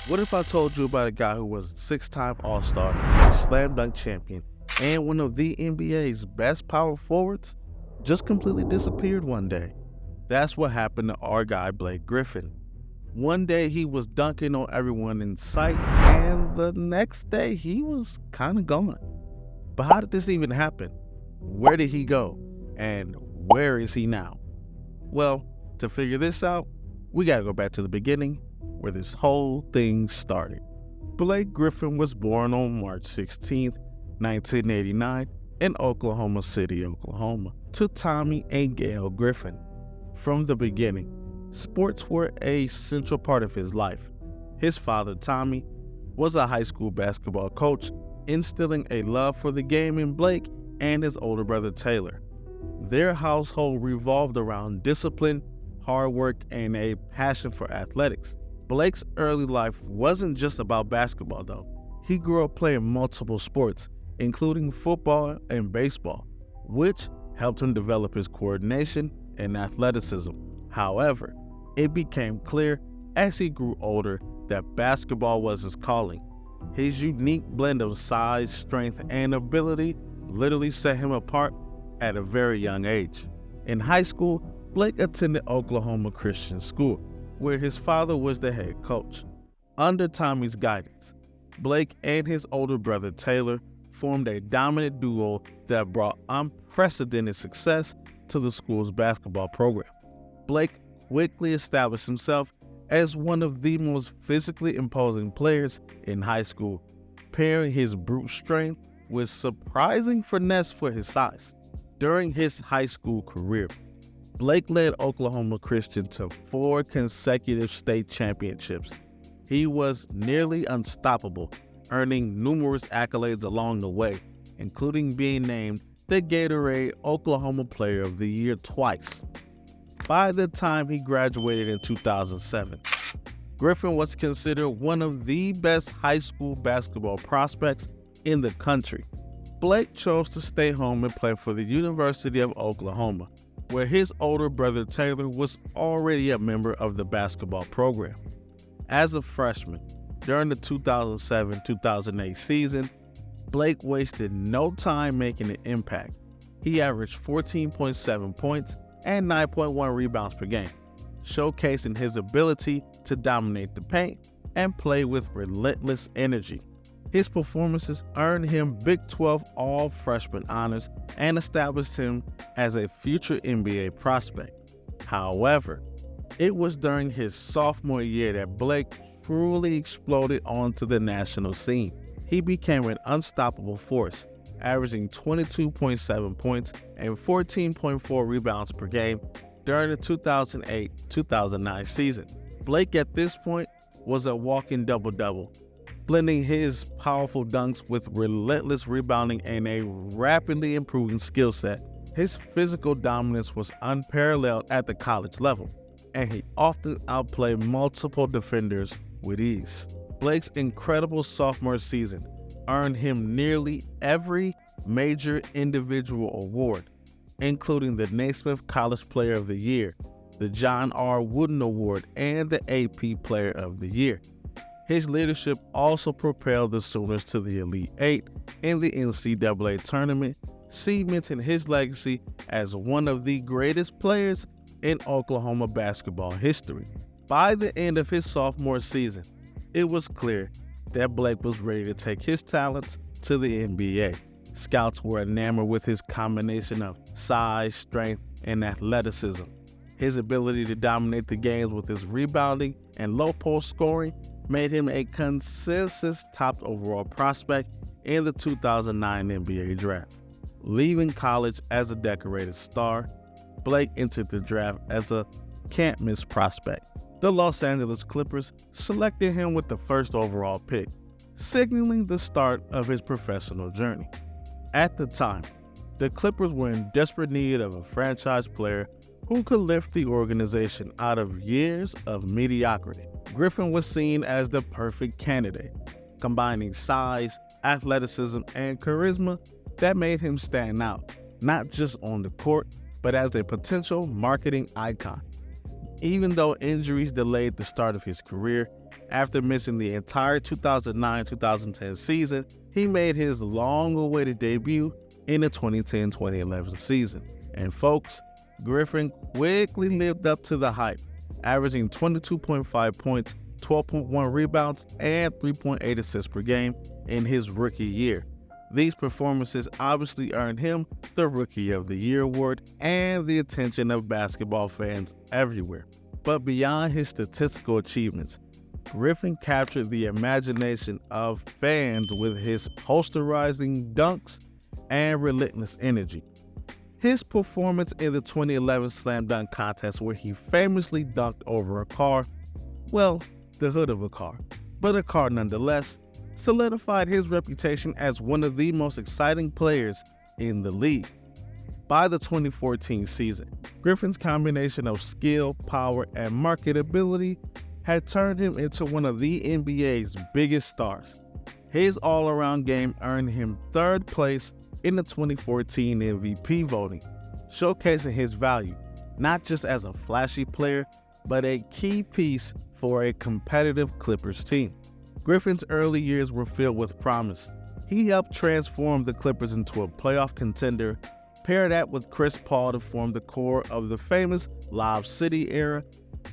What if I told you about a guy who was a six-time All-Star, slam dunk champion, and one of the NBA's best power forwards just completely disappeared one day? That's what happened to our guy Blake Griffin. One day he was dunking on everyone in sight, and the next day he was kind of gone. But how did this even happen? Where did he go? And where is he now? Well, to figure this out, we gotta go back to the beginning where this whole thing started. Blake Griffin was born on March 16th, 1989 in Oklahoma City, Oklahoma, to Tommy and Gail Griffin. From the beginning, sports were a central part of his life. His father, Tommy, was a high school basketball coach, instilling a love for the game in Blake and his older brother, Taylor. Their household revolved around discipline, hard work, and a passion for athletics. Blake's early life wasn't just about basketball, though. He grew up playing multiple sports, including football and baseball, which helped him develop his coordination and athleticism. However, it became clear as he grew older that basketball was his calling. His unique blend of size, strength, and ability literally set him apart at a very young age. In high school, Blake attended Oklahoma Christian School, where his father was the head coach. Under Tommy's guidance, Blake and his older brother Taylor formed a dominant duo that brought unprecedented success to the school's basketball program. Blake quickly established himself as one of the most physically imposing players in high school, pairing his brute strength with surprising finesse for his size. During his high school career, Blake led Oklahoma Christian to 4 consecutive state championships. He was nearly unstoppable, earning numerous accolades along the way, including being named the Gatorade Oklahoma Player of the Year twice. By the time he graduated in 2007, Griffin was considered one of the best high school basketball prospects in the country. Blake chose to stay home and play for the University of Oklahoma, where his older brother Taylor was already a member of the basketball program. As a freshman, during the 2007-2008 season, Blake wasted no time making an impact. He averaged 14.7 points and 9.1 rebounds per game, showcasing his ability to dominate the paint and play with relentless energy. His performances earned him Big 12 All-Freshman honors and established him as a future NBA prospect. However, it was during his sophomore year that Blake truly exploded onto the national scene. He became an unstoppable force, averaging 22.7 points and 14.4 rebounds per game during the 2008-2009 season. Blake at this point was a walking double-double, blending his powerful dunks with relentless rebounding and a rapidly improving skill set. His physical dominance was unparalleled at the college level, and he often outplayed multiple defenders with ease. Blake's incredible sophomore season earned him nearly every major individual award, including the Naismith College Player of the Year, the John R. Wooden Award, and the AP Player of the Year. His leadership also propelled the Sooners to the Elite Eight in the NCAA tournament, cementing his legacy as one of the greatest players in Oklahoma basketball history. By the end of his sophomore season, it was clear that Blake was ready to take his talents to the NBA. Scouts were enamored with his combination of size, strength, and athleticism. His ability to dominate the games with his rebounding and low post scoring made him a consensus top overall prospect in the 2009 NBA draft. Leaving college as a decorated star, Blake entered the draft as a can't-miss prospect. The Los Angeles Clippers selected him with the first overall pick, signaling the start of his professional journey. At the time, the Clippers were in desperate need of a franchise player who could lift the organization out of years of mediocrity. Griffin was seen as the perfect candidate, combining size, athleticism, and charisma that made him stand out, not just on the court, but as a potential marketing icon. Even though injuries delayed the start of his career, after missing the entire 2009-2010 season, he made his long-awaited debut in the 2010-2011 season. And folks, Griffin quickly lived up to the hype, averaging 22.5 points, 12.1 rebounds, and 3.8 assists per game in his rookie year. These performances obviously earned him the Rookie of the Year award and the attention of basketball fans everywhere. But beyond his statistical achievements, Griffin captured the imagination of fans with his posterizing dunks and relentless energy. His performance in the 2011 Slam Dunk Contest, where he famously dunked over a car, well, the hood of a car, but a car nonetheless, solidified his reputation as one of the most exciting players in the league. By the 2014 season, Griffin's combination of skill, power, and marketability had turned him into one of the NBA's biggest stars. His all-around game earned him third place in the 2014 MVP voting, showcasing his value not just as a flashy player, but a key piece for a competitive Clippers team. Griffin's early years were filled with promise. He helped transform the Clippers into a playoff contender, pair that with Chris Paul to form the core of the famous Lob City era.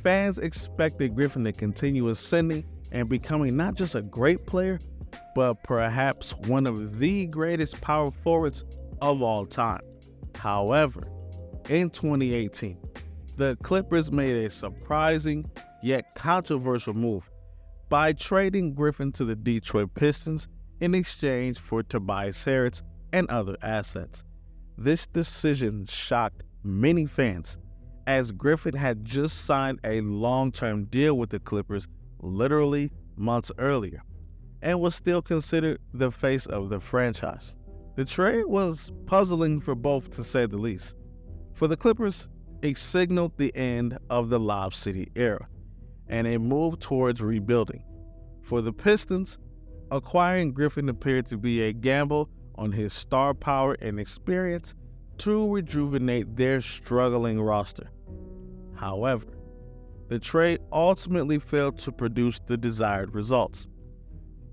Fans expected Griffin to continue ascending and becoming not just a great player, but perhaps one of the greatest power forwards of all time. However, in 2018, the Clippers made a surprising yet controversial move by trading Griffin to the Detroit Pistons in exchange for Tobias Harris and other assets. This decision shocked many fans, as Griffin had just signed a long-term deal with the Clippers literally months earlier, and was still considered the face of the franchise. The trade was puzzling for both, to say the least. For the Clippers, it signaled the end of the Lob City era and a move towards rebuilding. For the Pistons, acquiring Griffin appeared to be a gamble on his star power and experience to rejuvenate their struggling roster. However, the trade ultimately failed to produce the desired results.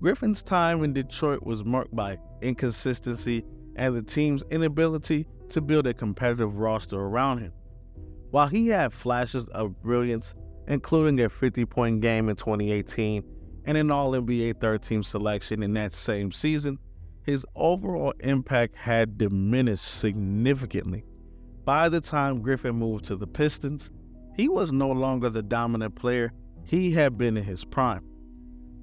Griffin's time in Detroit was marked by inconsistency and the team's inability to build a competitive roster around him. While he had flashes of brilliance, including a 50-point game in 2018 and an All-NBA third-team selection in that same season, his overall impact had diminished significantly. By the time Griffin moved to the Pistons, he was no longer the dominant player he had been in his prime.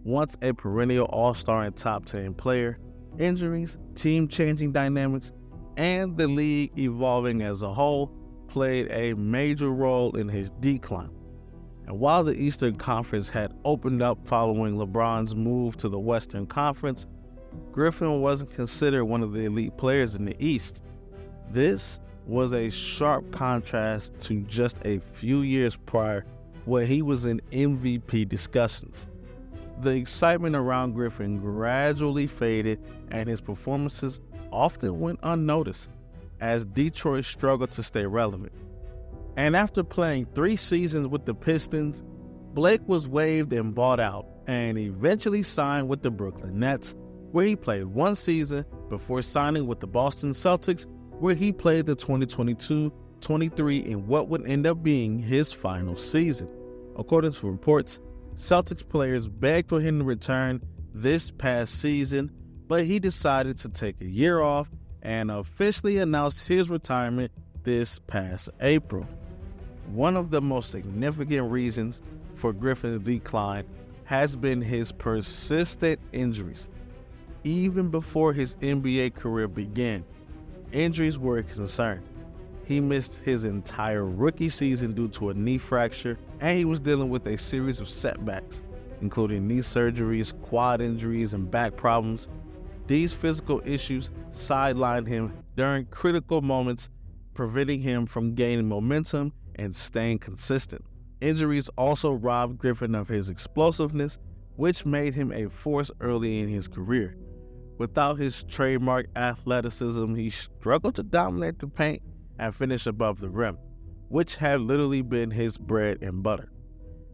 Once a perennial all-star and top 10 player, injuries, team-changing dynamics, and the league evolving as a whole played a major role in his decline. And while the Eastern Conference had opened up following LeBron's move to the Western Conference, Griffin wasn't considered one of the elite players in the East. This was a sharp contrast to just a few years prior, where he was in MVP discussions. The excitement around Griffin gradually faded, and his performances often went unnoticed as Detroit struggled to stay relevant. And after playing 3 seasons with the Pistons, Blake was waived and bought out and eventually signed with the Brooklyn Nets, where he played 1 season before signing with the Boston Celtics, where he played the 2022-23 in what would end up being his final season. According to reports, Celtics players begged for him to return this past season, but he decided to take a year off and officially announced his retirement this past April. One of the most significant reasons for Griffin's decline has been his persistent injuries. Even before his NBA career began, injuries were a concern. He missed his entire rookie season due to a knee fracture, and he was dealing with a series of setbacks, including knee surgeries, quad injuries, and back problems. These physical issues sidelined him during critical moments, preventing him from gaining momentum and staying consistent. Injuries also robbed Griffin of his explosiveness, which made him a force early in his career. Without his trademark athleticism, he struggled to dominate the paint and finish above the rim, which had literally been his bread and butter.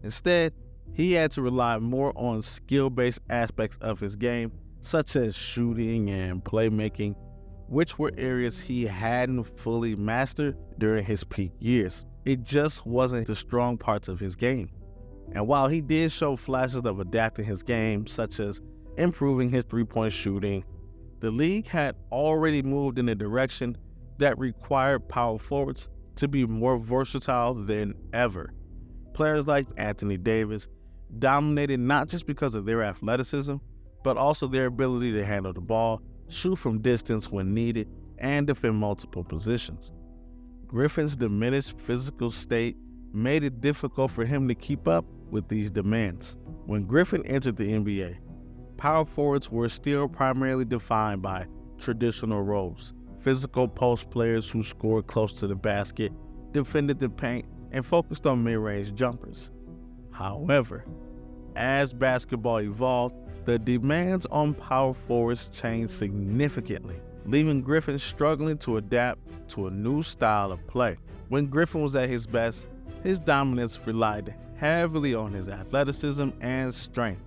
Instead, he had to rely more on skill-based aspects of his game, such as shooting and playmaking, which were areas he hadn't fully mastered during his peak years. It just wasn't the strong parts of his game. And while he did show flashes of adapting his game, such as improving his three-point shooting, the league had already moved in a direction that required power forwards to be more versatile than ever. Players like Anthony Davis dominated not just because of their athleticism, but also their ability to handle the ball, shoot from distance when needed, and defend multiple positions. Griffin's diminished physical state made it difficult for him to keep up with these demands. When Griffin entered the NBA, power forwards were still primarily defined by traditional roles: physical post players who scored close to the basket, defended the paint, and focused on mid-range jumpers. However, as basketball evolved, the demands on power forwards changed significantly, leaving Griffin struggling to adapt to a new style of play. When Griffin was at his best, his dominance relied heavily on his athleticism and strength.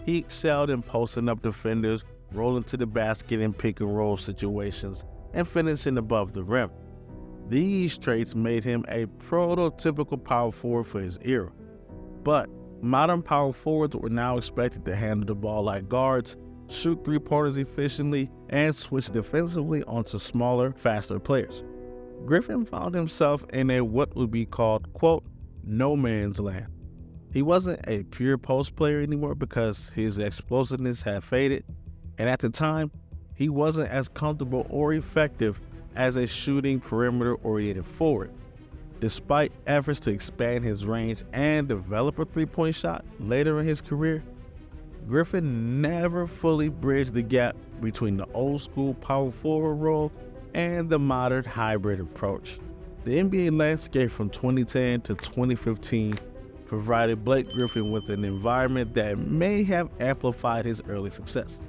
He excelled in posting up defenders, rolling to the basket in pick-and-roll situations, and finishing above the rim. These traits made him a prototypical power forward for his era. But modern power forwards were now expected to handle the ball like guards, shoot three-pointers efficiently, and switch defensively onto smaller, faster players. Griffin found himself in a what would be called, quote, no man's land. He wasn't a pure post player anymore because his explosiveness had faded, and at the time, he wasn't as comfortable or effective as a shooting perimeter-oriented forward. Despite efforts to expand his range and develop a three-point shot later in his career, Griffin never fully bridged the gap between the old-school power forward role and the modern hybrid approach. The NBA landscape from 2010 to 2015 provided Blake Griffin with an environment that may have amplified his early success.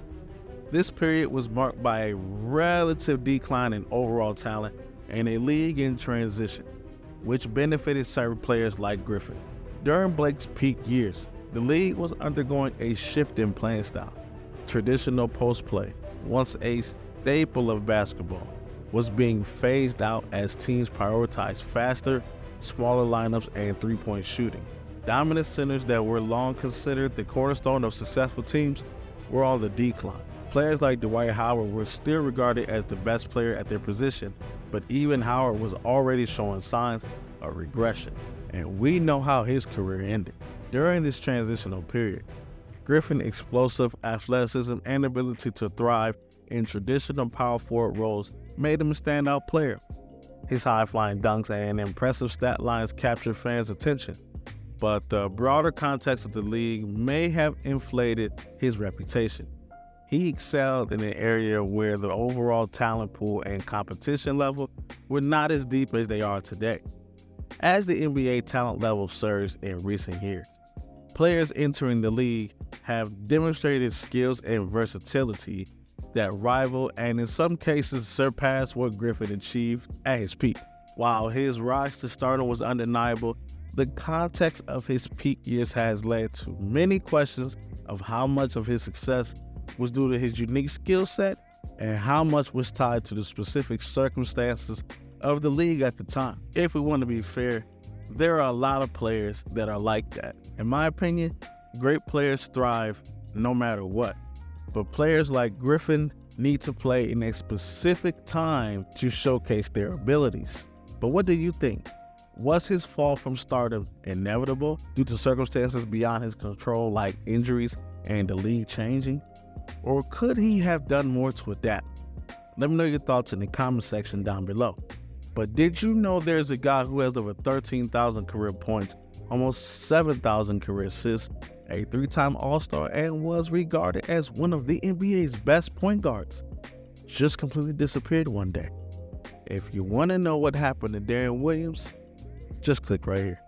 This period was marked by a relative decline in overall talent and a league in transition, which benefited certain players like Griffin. During Blake's peak years, the league was undergoing a shift in playing style. Traditional post play, once a staple of basketball, was being phased out as teams prioritized faster, smaller lineups and three-point shooting. Dominant centers that were long considered the cornerstone of successful teams were on the decline. Players like Dwight Howard were still regarded as the best player at their position, but even Howard was already showing signs of regression, and we know how his career ended. During this transitional period, Griffin's explosive athleticism and ability to thrive in traditional power forward roles made him a standout player. His high-flying dunks and impressive stat lines captured fans' attention, but the broader context of the league may have inflated his reputation. He excelled in an area where the overall talent pool and competition level were not as deep as they are today. As the NBA talent level surged in recent years, players entering the league have demonstrated skills and versatility that rival and in some cases surpass what Griffin achieved at his peak. While his rise to stardom was undeniable, the context of his peak years has led to many questions of how much of his success was due to his unique skill set and how much was tied to the specific circumstances of the league at the time. If we want to be fair, there are a lot of players that are like that. In my opinion, great players thrive no matter what. But players like Griffin need to play in a specific time to showcase their abilities. But what do you think? Was his fall from stardom inevitable due to circumstances beyond his control like injuries and the league changing? Or could he have done more to adapt? Let me know your thoughts in the comment section down below. But did you know there's a guy who has over 13,000 career points, almost 7,000 career assists, a 3-time All-Star, and was regarded as one of the NBA's best point guards? Just completely disappeared one day. If you want to know what happened to Darren Williams, just click right here.